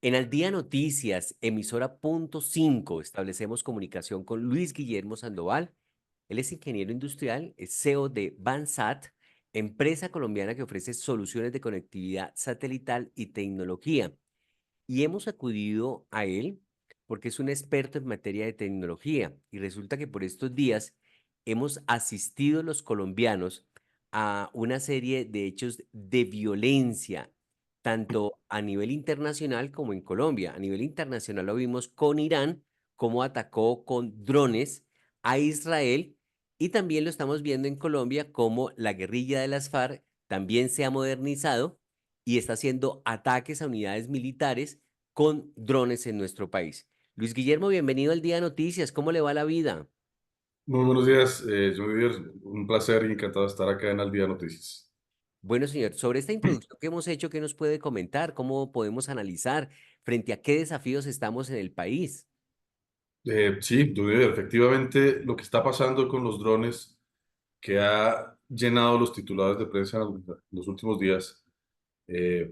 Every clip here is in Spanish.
En Al Día Noticias, emisora punto 5, establecemos comunicación con Luis Guillermo Sandoval. Él es ingeniero industrial, es CEO de Bansat, empresa colombiana que ofrece soluciones de conectividad satelital y tecnología. Y hemos acudido a él porque es un experto en materia de tecnología. Y resulta que por estos días hemos asistido los colombianos a una serie de hechos de violencia, tanto a nivel internacional como en Colombia. A nivel internacional lo vimos con Irán, cómo atacó con drones a Israel, y también lo estamos viendo en Colombia, cómo la guerrilla de las FARC también se ha modernizado y está haciendo ataques a unidades militares con drones en nuestro país. Luis Guillermo, bienvenido al Día de Noticias. ¿Cómo le va la vida? Muy buenos días, John Didier. Un placer y encantado de estar acá en Al Día Noticias. Bueno, señor, sobre esta introducción que hemos hecho, ¿qué nos puede comentar? ¿Cómo podemos analizar frente a qué desafíos estamos en el país? Sí, John Didier, efectivamente lo que está pasando con los drones que ha llenado los titulares de prensa en los últimos días,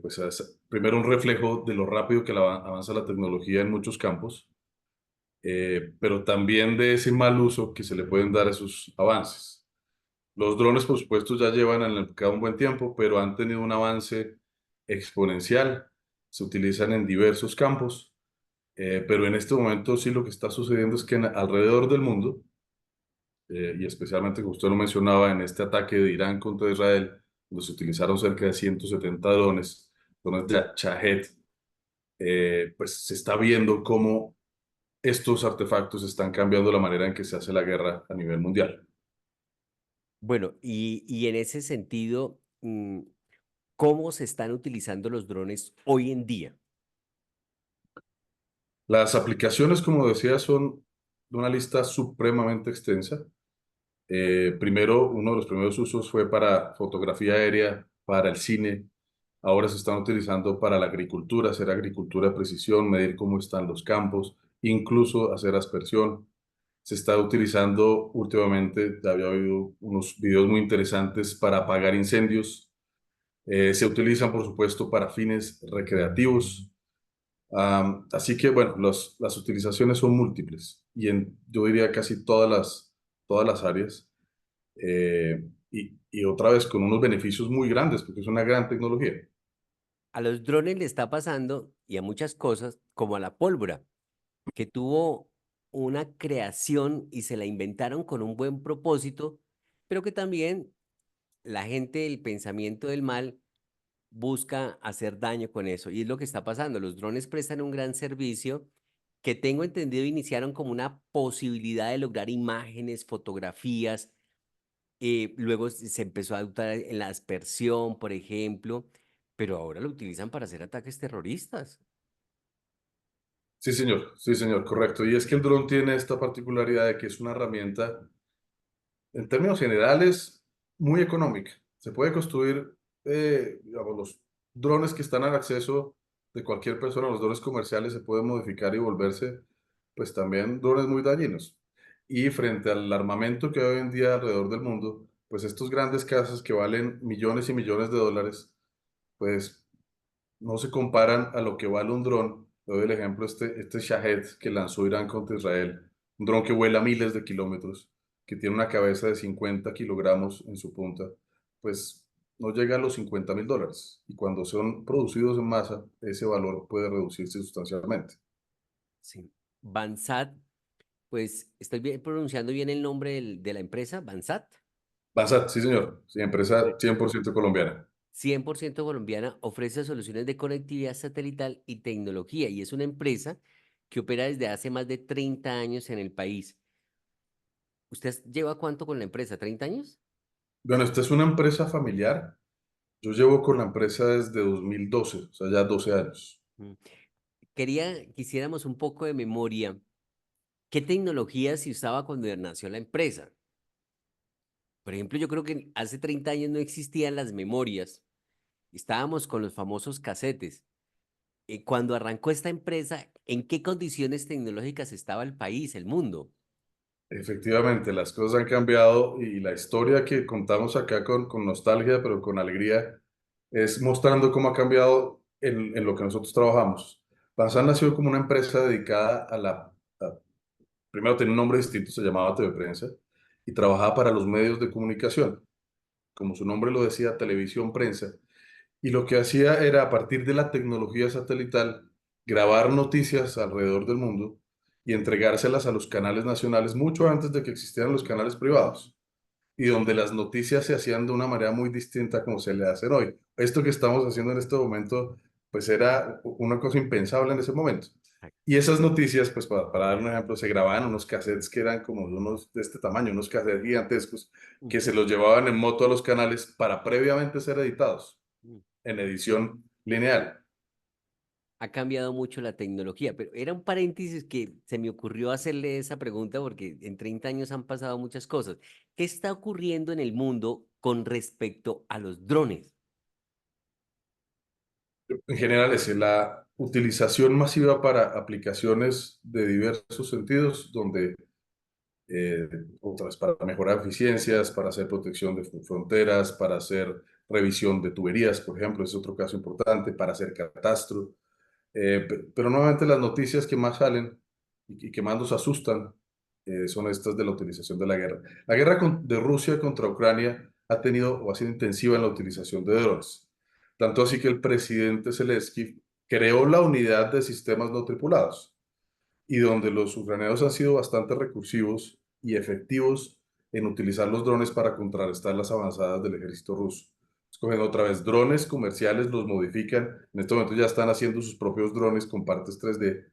pues es primero un reflejo de lo rápido que avanza la tecnología en muchos campos, pero también de ese mal uso que se le pueden dar a esos avances. Los drones, por supuesto, ya llevan en el mercado un buen tiempo, pero han tenido un avance exponencial. Se utilizan en diversos campos. Pero en este momento sí lo que está sucediendo es que alrededor del mundo, y especialmente como usted lo mencionaba, en este ataque de Irán contra Israel, donde se utilizaron cerca de 170 drones, drones de Shahed, pues se está viendo cómo estos artefactos están cambiando la manera en que se hace la guerra a nivel mundial. Bueno, y en ese sentido, ¿cómo se están utilizando los drones hoy en día? Las aplicaciones, como decía, son de una lista supremamente extensa. Primero, uno de los primeros usos fue para fotografía aérea, para el cine. Ahora se están utilizando para la agricultura, hacer agricultura de precisión, medir cómo están los campos, incluso hacer aspersión. Se está utilizando últimamente, ya había habido unos videos muy interesantes para apagar incendios. Se utilizan, por supuesto, para fines recreativos. Así que, bueno, las utilizaciones son múltiples y yo diría casi todas las áreas. Y otra vez con unos beneficios muy grandes, porque es una gran tecnología. A los drones le está pasando, y a muchas cosas, como a la pólvora, que tuvo una creación y se la inventaron con un buen propósito, pero que también la gente, el pensamiento del mal, busca hacer daño con eso. Y es lo que está pasando. Los drones prestan un gran servicio que tengo entendido iniciaron como una posibilidad de lograr imágenes, fotografías. Luego se empezó a usar en la aspersión, por ejemplo, pero ahora lo utilizan para hacer ataques terroristas. Sí, señor, correcto. Y es que el dron tiene esta particularidad de que es una herramienta, en términos generales, muy económica. Se puede construir, digamos, los drones que están al acceso de cualquier persona, los drones comerciales se pueden modificar y volverse, pues también drones muy dañinos. Y frente al armamento que hay hoy en día alrededor del mundo, pues estos grandes casas que valen millones y millones de dólares, pues no se comparan a lo que vale un dron. Le doy el ejemplo, este Shahed que lanzó Irán contra Israel, un dron que vuela miles de kilómetros, que tiene una cabeza de 50 kilogramos en su punta, pues no llega a los $50.000. Y cuando son producidos en masa, ese valor puede reducirse sustancialmente. Sí. Bansat, pues estoy pronunciando bien el nombre de la empresa, Bansat. Basat, sí señor, sí, empresa Bueno, 100% colombiana. 100% colombiana, ofrece soluciones de conectividad satelital y tecnología, y es una empresa que opera desde hace más de 30 años en el país. ¿Usted lleva cuánto con la empresa? ¿30 años? Bueno, esta es una empresa familiar. Yo llevo con la empresa desde 2012, o sea, ya 12 años. Mm. Quisiéramos un poco de memoria. ¿Qué tecnología se usaba cuando nació la empresa? Por ejemplo, yo creo que hace 30 años no existían las memorias. Estábamos con los famosos casetes. Cuando arrancó esta empresa, ¿en qué condiciones tecnológicas estaba el país, el mundo? Efectivamente, las cosas han cambiado y la historia que contamos acá con nostalgia, pero con alegría, es mostrando cómo ha cambiado en lo que nosotros trabajamos. Pansan nació como una empresa dedicada primero tenía un nombre distinto, se llamaba TV Prensa, y trabajaba para los medios de comunicación, como su nombre lo decía, televisión, prensa. Y lo que hacía era, a partir de la tecnología satelital, grabar noticias alrededor del mundo y entregárselas a los canales nacionales mucho antes de que existieran los canales privados, y donde las noticias se hacían de una manera muy distinta a como se le hacen hoy. Esto que estamos haciendo en este momento, pues era una cosa impensable en ese momento. Y esas noticias, pues para dar un ejemplo, se grababan en unos cassettes que eran como unos de este tamaño, unos cassettes gigantescos, que se Ujú. los llevaban en moto a los canales para previamente ser editados Mm. en edición lineal. Ha cambiado mucho la tecnología, pero era un paréntesis que se me ocurrió hacerle esa pregunta porque en 30 años han pasado muchas cosas. ¿Qué está ocurriendo en el mundo con respecto a los drones? En general, es la utilización masiva para aplicaciones de diversos sentidos, donde eh, otras para mejorar eficiencias, para hacer protección de fronteras, para hacer revisión de tuberías, por ejemplo, es otro caso importante, para hacer catastro. Pero nuevamente las noticias que más salen y que más nos asustan son estas de la utilización de la guerra. La guerra de Rusia contra Ucrania ha tenido o ha sido intensiva en la utilización de drones. Tanto así que el presidente Zelensky creó la unidad de sistemas no tripulados, y donde los ucranianos han sido bastante recursivos y efectivos en utilizar los drones para contrarrestar las avanzadas del ejército ruso. Escogen otra vez drones comerciales, los modifican. En este momento ya están haciendo sus propios drones con partes 3D,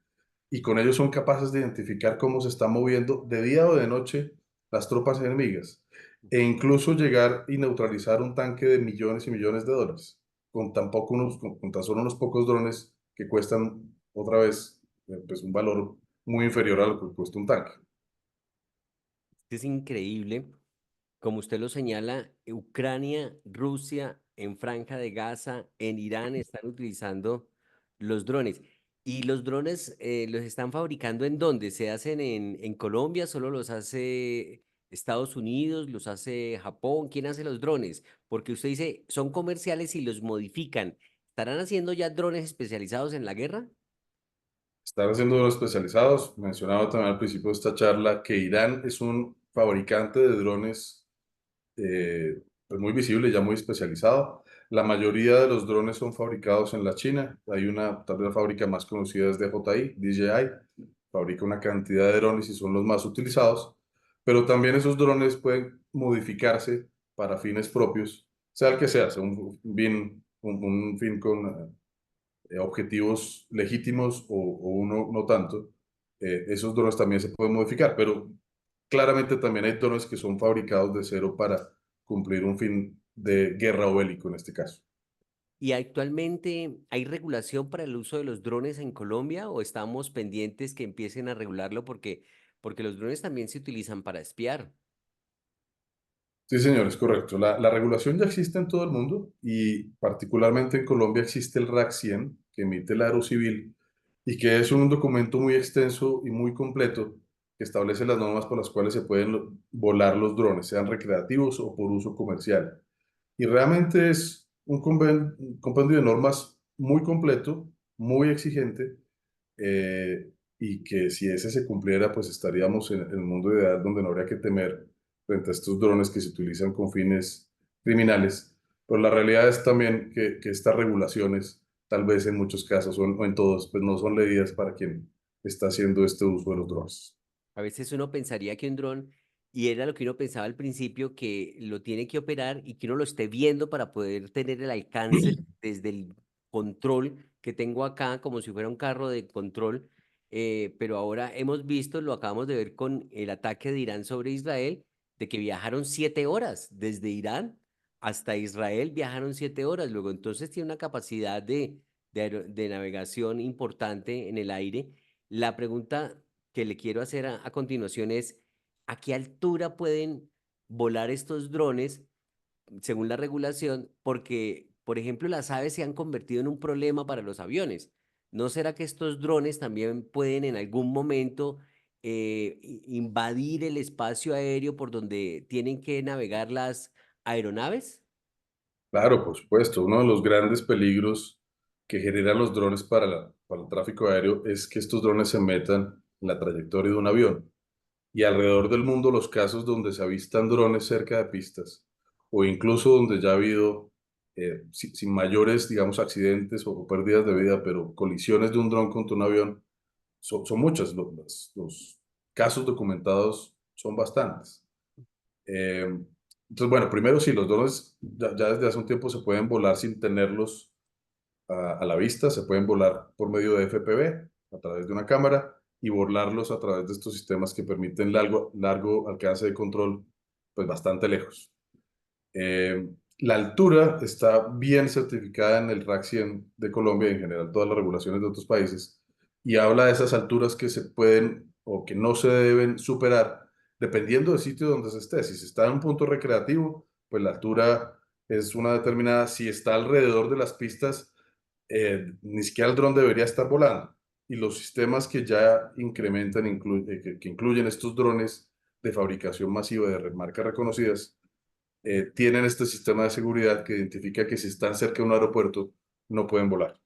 y con ellos son capaces de identificar cómo se están moviendo de día o de noche las tropas enemigas, e incluso llegar y neutralizar un tanque de millones y millones de dólares con con tan solo unos pocos drones que cuestan otra vez pues un valor muy inferior a lo que cuesta un tanque. Es increíble. Como usted lo señala, Ucrania, Rusia, en Franja de Gaza, en Irán están utilizando los drones. ¿Y los drones los están fabricando en dónde? ¿Se hacen en Colombia? ¿Solo los hace Estados Unidos? ¿Los hace Japón? ¿Quién hace los drones? Porque usted dice, son comerciales y los modifican. ¿Estarán haciendo ya drones especializados en la guerra? Están haciendo drones especializados. Mencionaba también al principio de esta charla que Irán es un fabricante de drones pues muy visible, ya muy especializado. La mayoría de los drones son fabricados en la China. Hay una, tal vez la fábrica más conocida es DJI, fabrica una cantidad de drones y son los más utilizados, pero también esos drones pueden modificarse para fines propios, sea el que sea un fin con objetivos legítimos o uno no tanto. Esos drones también se pueden modificar, pero claramente también hay drones que son fabricados de cero para cumplir un fin de guerra o bélico en este caso. ¿Y actualmente hay regulación para el uso de los drones en Colombia o estamos pendientes que empiecen a regularlo porque los drones también se utilizan para espiar? Sí, señor, es correcto. La regulación ya existe en todo el mundo, y particularmente en Colombia existe el RAC 100 que emite el Aerocivil, y que es un documento muy extenso y muy completo que establece las normas por las cuales se pueden volar los drones, sean recreativos o por uso comercial. Y realmente es un compendio de normas muy completo, muy exigente, y que si ese se cumpliera, pues estaríamos en el mundo ideal donde no habría que temer frente a estos drones que se utilizan con fines criminales. Pero la realidad es también que estas regulaciones, tal vez en muchos casos o en todos, pues no son leídas para quien está haciendo este uso de los drones. A veces uno pensaría que un dron, y era lo que uno pensaba al principio, que lo tiene que operar y que uno lo esté viendo para poder tener el alcance desde el control que tengo acá, como si fuera un carro de control. Pero ahora hemos visto, lo acabamos de ver con el ataque de Irán sobre Israel, de que viajaron 7 horas desde Irán hasta Israel, viajaron 7 horas. Luego, entonces tiene una capacidad de navegación importante en el aire. La pregunta que le quiero hacer a continuación es, ¿a qué altura pueden volar estos drones según la regulación? Porque, por ejemplo, las aves se han convertido en un problema para los aviones. ¿No será que estos drones también pueden en algún momento invadir el espacio aéreo por donde tienen que navegar las aeronaves? Claro, por supuesto, uno de los grandes peligros que generan los drones para para el tráfico aéreo es que estos drones se metan en la trayectoria de un avión. Y alrededor del mundo los casos donde se avistan drones cerca de pistas o incluso donde ya ha habido, sin mayores, digamos, accidentes o pérdidas de vida, pero colisiones de un dron contra un avión, son muchas. Los casos documentados son bastantes. Eh, entonces, bueno, primero sí, los drones ya desde hace un tiempo se pueden volar sin tenerlos a la vista, se pueden volar por medio de FPV a través de una cámara y volarlos a través de estos sistemas que permiten largo alcance de control, pues bastante lejos. La altura está bien certificada en el RAC 100 de Colombia y en general todas las regulaciones de otros países y habla de esas alturas que se pueden o que no se deben superar dependiendo del sitio donde se esté. Si se está en un punto recreativo, pues la altura es una determinada. Si está alrededor de las pistas, ni siquiera el dron debería estar volando. Y los sistemas que ya incrementan, que incluyen estos drones de fabricación masiva de marcas reconocidas, tienen este sistema de seguridad que identifica que si están cerca de un aeropuerto no pueden volar.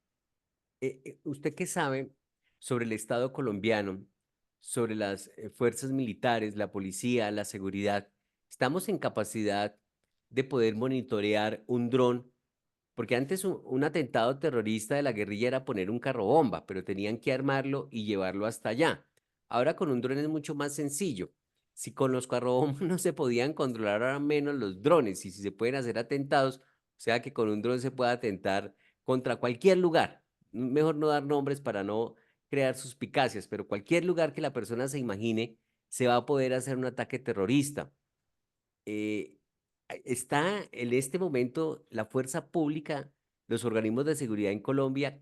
¿Usted qué sabe sobre el Estado colombiano, sobre las fuerzas militares, la policía, la seguridad? ¿Estamos en capacidad de poder monitorear un dron? Porque antes un atentado terrorista de la guerrilla era poner un carro bomba, pero tenían que armarlo y llevarlo hasta allá. Ahora con un dron es mucho más sencillo. Si con los carrobombas no se podían controlar, ahora menos los drones. Y si se pueden hacer atentados, o sea que con un dron se puede atentar contra cualquier lugar. Mejor no dar nombres para no crear suspicacias, pero cualquier lugar que la persona se imagine se va a poder hacer un ataque terrorista. eh, ¿Está en este momento la fuerza pública, los organismos de seguridad en Colombia,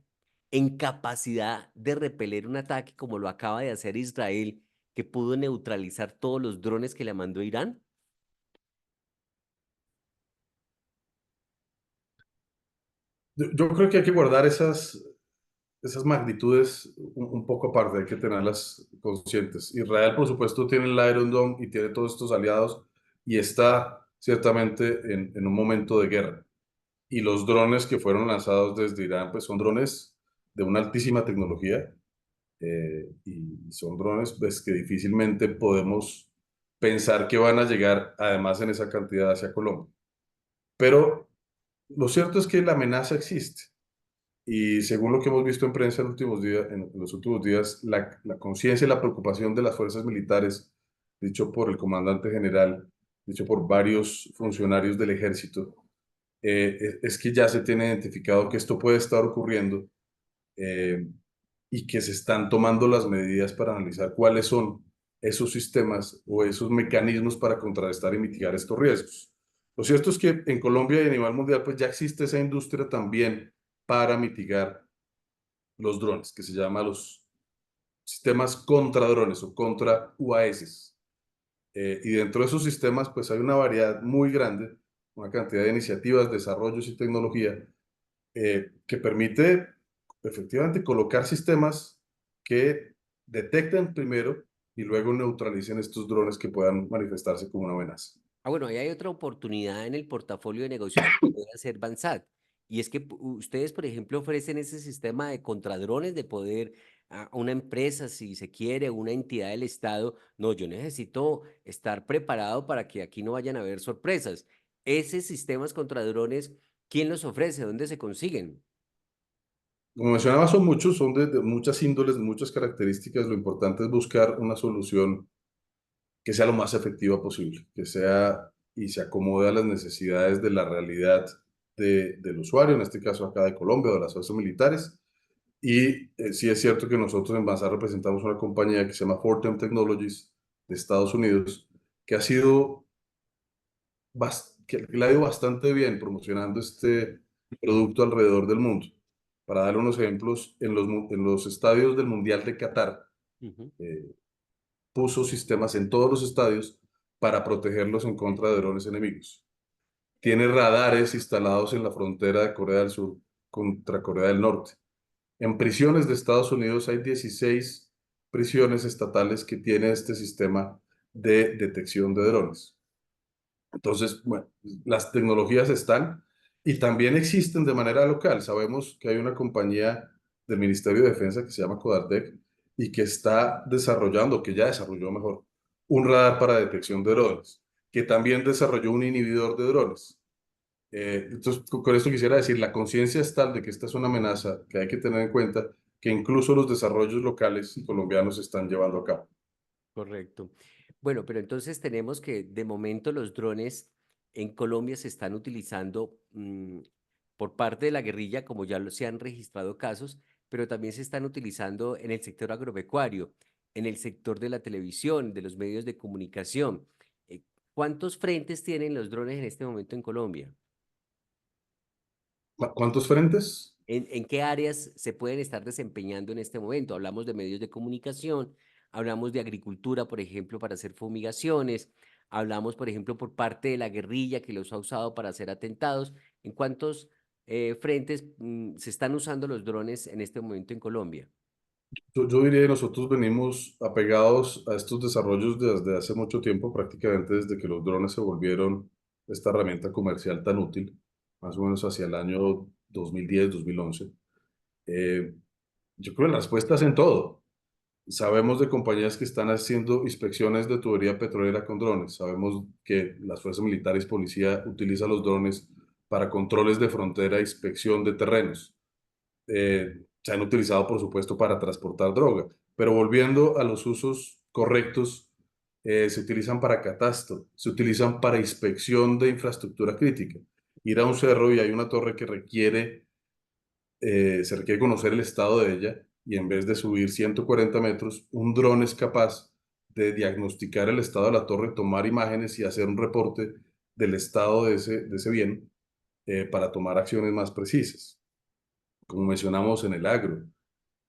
en capacidad de repeler un ataque como lo acaba de hacer Israel, que pudo neutralizar todos los drones que le mandó Irán? Yo creo que hay que guardar esas magnitudes un poco aparte, hay que tenerlas conscientes. Israel, por supuesto, tiene el Iron Dome y tiene todos estos aliados y está ciertamente en un momento de guerra. Y los drones que fueron lanzados desde Irán, pues son drones de una altísima tecnología y son drones pues, que difícilmente podemos pensar que van a llegar, además en esa cantidad, hacia Colombia. Pero lo cierto es que la amenaza existe. Y según lo que hemos visto en prensa en los últimos días, la conciencia y la preocupación de las fuerzas militares, dicho por el comandante general, dicho por varios funcionarios del ejército, es que ya se tiene identificado que esto puede estar ocurriendo eh, y que se están tomando las medidas para analizar cuáles son esos sistemas o esos mecanismos para contrarrestar y mitigar estos riesgos. Lo cierto es que en Colombia y a nivel mundial pues ya existe esa industria también para mitigar los drones, que se llama los sistemas contra drones o contra UAS. Y dentro de esos sistemas pues hay una variedad muy grande, una cantidad de iniciativas, desarrollos y tecnología que permite efectivamente colocar sistemas que detecten primero y luego neutralicen estos drones que puedan manifestarse como una amenaza. Bueno, ahí hay otra oportunidad en el portafolio de negocios que puede hacer Bansat. Y es que ustedes, por ejemplo, ofrecen ese sistema de contradrones de poder a una empresa, si se quiere, una entidad del Estado. No, yo necesito estar preparado para que aquí no vayan a haber sorpresas. Esos sistemas contradrones, ¿quién los ofrece? ¿Dónde se consiguen? Como mencionaba, son muchos, son de muchas índoles, de muchas características. Lo importante es buscar una solución que sea lo más efectiva posible, que sea y se acomode a las necesidades de la realidad del usuario, en este caso acá de Colombia, o de las fuerzas militares. Y sí es cierto que nosotros en Banzar representamos una compañía que se llama Fortem Technologies de Estados Unidos, que ha sido, que le ha ido bastante bien promocionando este producto alrededor del mundo. Para dar unos ejemplos, en los estadios del Mundial de Qatar, Ujú. eh, puso sistemas en todos los estadios para protegerlos en contra de drones enemigos. Tiene radares instalados en la frontera de Corea del Sur contra Corea del Norte. En prisiones de Estados Unidos hay 16 prisiones estatales que tienen este sistema de detección de drones. Entonces, bueno, las tecnologías están y también existen de manera local. Sabemos que hay una compañía del Ministerio de Defensa que se llama CODARTEC y que está desarrollando, que ya desarrolló mejor, un radar para detección de drones, que también desarrolló un inhibidor de drones. Entonces, con esto quisiera decir, la conciencia es tal de que esta es una amenaza que hay que tener en cuenta, que incluso los desarrollos locales colombianos se están llevando a cabo. Correcto. Bueno, pero entonces tenemos que de momento los drones en Colombia se están utilizando por parte de la guerrilla, como ya se han registrado casos, pero también se están utilizando en el sector agropecuario, en el sector de la televisión, de los medios de comunicación. Eh, ¿Cuántos frentes tienen los drones en este momento en Colombia? ¿Cuántos frentes? ¿En qué áreas se pueden estar desempeñando en este momento? Hablamos de medios de comunicación, hablamos de agricultura, por ejemplo, para hacer fumigaciones, hablamos, por ejemplo, por parte de la guerrilla que los ha usado para hacer atentados. ¿En cuántos frentes se están usando los drones en este momento en Colombia? Yo diría que nosotros venimos apegados a estos desarrollos desde hace mucho tiempo, prácticamente desde que los drones se volvieron esta herramienta comercial tan útil, más o menos hacia el año 2010, 2011. Eh, yo creo que la respuesta es en todo. Sabemos de compañías que están haciendo inspecciones de tubería petrolera con drones. Sabemos que las fuerzas militares y policía utilizan los drones para controles de frontera e inspección de terrenos. Se han utilizado, por supuesto, para transportar droga, pero volviendo a los usos correctos, se utilizan para catastro, se utilizan para inspección de infraestructura crítica. Ir a un cerro y hay una torre que se requiere conocer el estado de ella y en vez de subir 140 metros, un dron es capaz de diagnosticar el estado de la torre, tomar imágenes y hacer un reporte del estado de ese bien para tomar acciones más precisas, como mencionamos en el agro.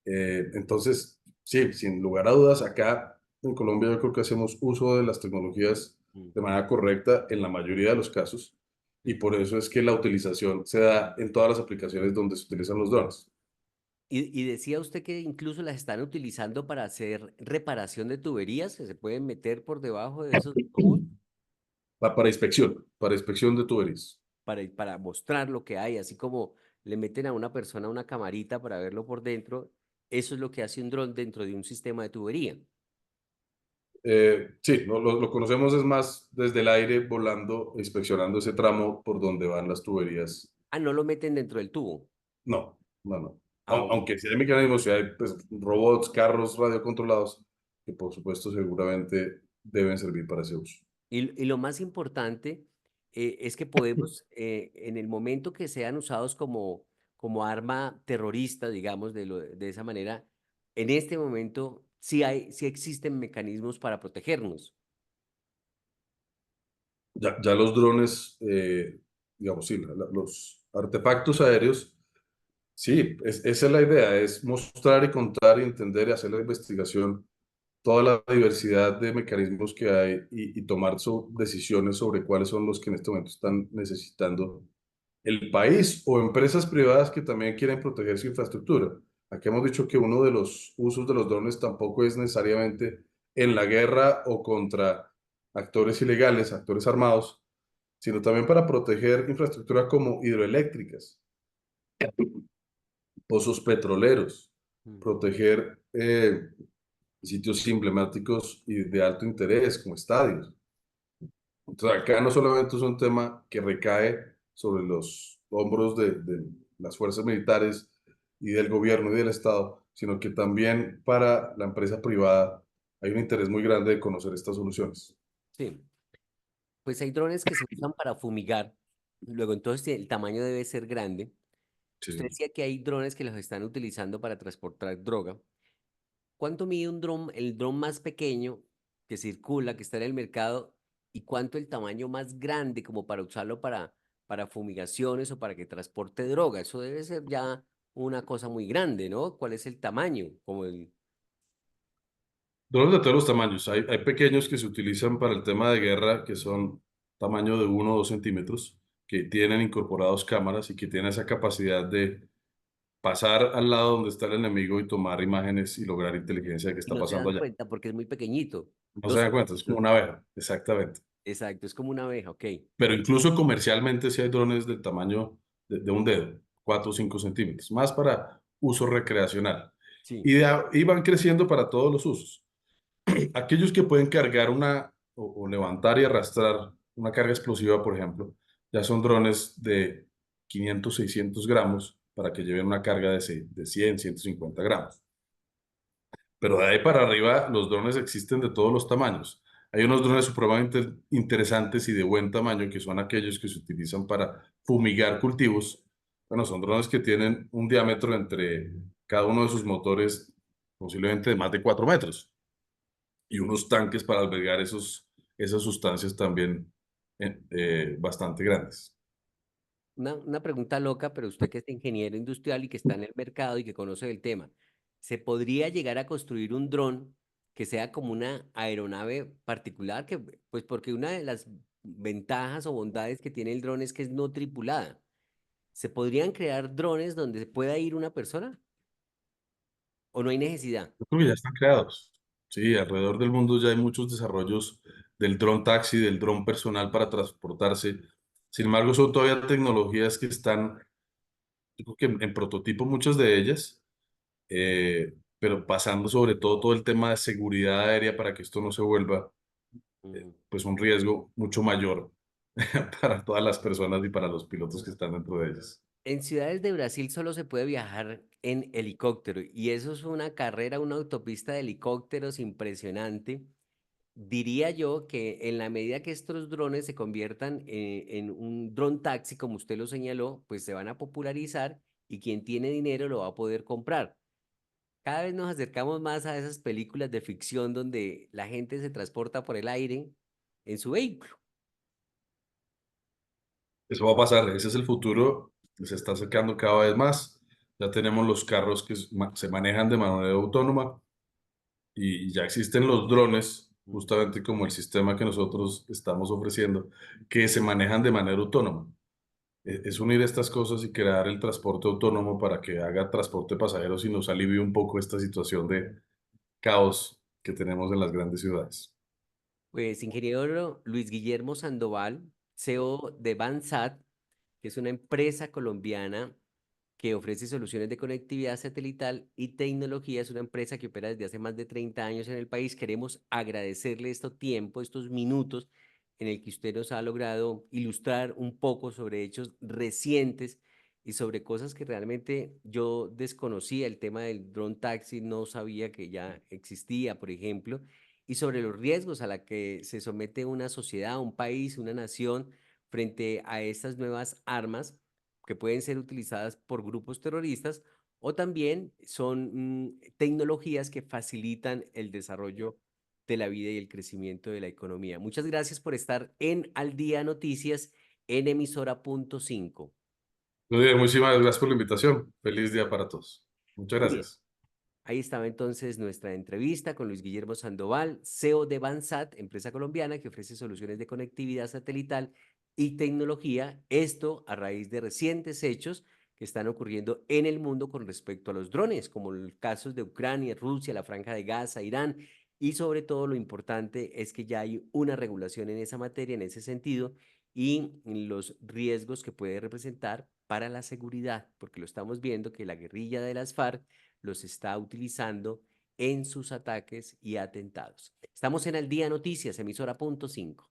Entonces, sí, sin lugar a dudas, acá en Colombia yo creo que hacemos uso de las tecnologías Mm. de manera correcta en la mayoría de los casos y por eso es que la utilización se da en todas las aplicaciones donde se utilizan los drones. Y decía usted que incluso las están utilizando para hacer reparación de tuberías, que se pueden meter por debajo de esos tubos Para inspección de tuberías. para mostrar lo que hay, así como le meten a una persona una camarita para verlo por dentro, eso es lo que hace un dron dentro de un sistema de tubería. Sí, lo conocemos es más desde el aire volando, inspeccionando ese tramo por donde van las tuberías. Ah, no lo meten dentro del tubo. No, no, no. Ah, ok. Aunque sí hay mecanismos, sí hay pues, robots, carros radiocontrolados, que por supuesto seguramente deben servir para ese uso. Y lo más importante es que podemos, en el momento que sean usados como arma terrorista, digamos, de esa manera, en este momento sí existen mecanismos para protegernos. Ya los drones, digamos, sí, los artefactos aéreos, sí, esa es la idea, es mostrar y contar y entender y hacer la investigación toda la diversidad de mecanismos que hay y tomar decisiones sobre cuáles son los que en este momento están necesitando el país o empresas privadas que también quieren proteger su infraestructura. Aquí hemos dicho que uno de los usos de los drones tampoco es necesariamente en la guerra o contra actores ilegales, actores armados, sino también para proteger infraestructura como hidroeléctricas, pozos petroleros, Mm. proteger sitios emblemáticos y de alto interés como estadios. Entonces, acá no solamente es un tema que recae sobre los hombros de las fuerzas militares y del gobierno y del Estado, sino que también para la empresa privada hay un interés muy grande de conocer estas soluciones. Sí, pues hay drones que se usan para fumigar. Luego, entonces, el tamaño debe ser grande. Usted Sí. decía que hay drones que los están utilizando para transportar droga. ¿Cuánto mide un dron, el dron más pequeño que circula, que está en el mercado, y cuánto el tamaño más grande como para usarlo para fumigaciones o para que transporte droga? Eso debe ser ya una cosa muy grande, ¿no? ¿Cuál es el tamaño? Como el... Drones de todos los tamaños. Hay pequeños que se utilizan para el tema de guerra, que son tamaño de 1 o 2 centímetros, que tienen incorporados cámaras y que tienen esa capacidad de pasar al lado donde está el enemigo y tomar imágenes y lograr inteligencia de qué Y está no se pasando dan allá. cuenta porque es muy pequeñito. No se Dos dan cuenta, es como centímetros. una abeja, exactamente. Exacto, es como una abeja, ok. Pero incluso comercialmente sí hay drones del tamaño de un dedo, 4 o 5 centímetros, más para uso recreacional. Sí. Y van creciendo para todos los usos. Aquellos que pueden cargar o levantar y arrastrar una carga explosiva, por ejemplo, ya son drones de 500, 600 gramos para que lleven una carga de 100, 150 gramos. Pero de ahí para arriba, los drones existen de todos los tamaños. Hay unos drones supremamente interesantes y de buen tamaño, que son aquellos que se utilizan para fumigar cultivos. Bueno, son drones que tienen un diámetro entre cada uno de sus motores posiblemente de más de 4 metros y unos tanques para albergar esas sustancias también bastante grandes. Una pregunta loca, pero usted que es ingeniero industrial y que está en el mercado y que conoce el tema, ¿se podría llegar a construir un dron que sea como una aeronave particular? Que, pues porque una de las ventajas o bondades que tiene el dron es que es no tripulada. ¿Se podrían crear drones donde pueda ir una persona o no hay necesidad? Yo creo que ya están creados. Sí, alrededor del mundo ya hay muchos desarrollos del dron taxi, del dron personal para transportarse. Sin embargo, son todavía tecnologías que están, yo creo que en prototipo muchas de ellas, pero pasando sobre todo el tema de seguridad aérea para que esto no se vuelva Mm. pues un riesgo mucho mayor para todas las personas y para los pilotos que están dentro de ellas. En ciudades de Brasil solo se puede viajar en helicóptero y eso es una carrera, una autopista de helicópteros impresionante. Diría yo que en la medida que estos drones se conviertan en un dron taxi, como usted lo señaló, pues se van a popularizar y quien tiene dinero lo va a poder comprar. Cada vez nos acercamos más a esas películas de ficción donde la gente se transporta por el aire en su vehículo. Eso va a pasar, ese es el futuro, se está acercando cada vez más. Ya tenemos los carros que se manejan de manera autónoma y ya existen los drones, Mm. justamente como el sistema que nosotros estamos ofreciendo, que se manejan de manera autónoma. Es unir estas cosas y crear el transporte autónomo para que haga transporte de pasajeros y nos alivie un poco esta situación de caos que tenemos en las grandes ciudades. Pues ingeniero Luis Guillermo Sandoval, CEO de Bansat, que es una empresa colombiana que ofrece soluciones de conectividad satelital y tecnología. Es una empresa que opera desde hace más de 30 años en el país. Queremos agradecerle este tiempo, estos minutos en el que usted nos ha logrado ilustrar un poco sobre hechos recientes y sobre cosas que realmente yo desconocía. El tema del drone taxi no sabía que ya existía, por ejemplo, y sobre los riesgos a la que se somete una sociedad, un país, una nación frente a estas nuevas armas que pueden ser utilizadas por grupos terroristas o también son tecnologías que facilitan el desarrollo de la vida y el crecimiento de la economía. Muchas gracias por estar en Al Día Noticias en emisora.5. Muy bien, muchísimas gracias por la invitación. Feliz día para todos. Muchas Muy bien. gracias. Ahí estaba entonces nuestra entrevista con Luis Guillermo Sandoval, CEO de Bansat, empresa colombiana que ofrece soluciones de conectividad satelital y tecnología. Esto a raíz de recientes hechos que están ocurriendo en el mundo con respecto a los drones, como los casos de Ucrania, Rusia, la Franja de Gaza, Irán. Y sobre todo lo importante es que ya hay una regulación en esa materia, en ese sentido, y los riesgos que puede representar para la seguridad, porque lo estamos viendo que la guerrilla de las FARC los está utilizando en sus ataques y atentados. Estamos en Al Día Noticias, emisora.5.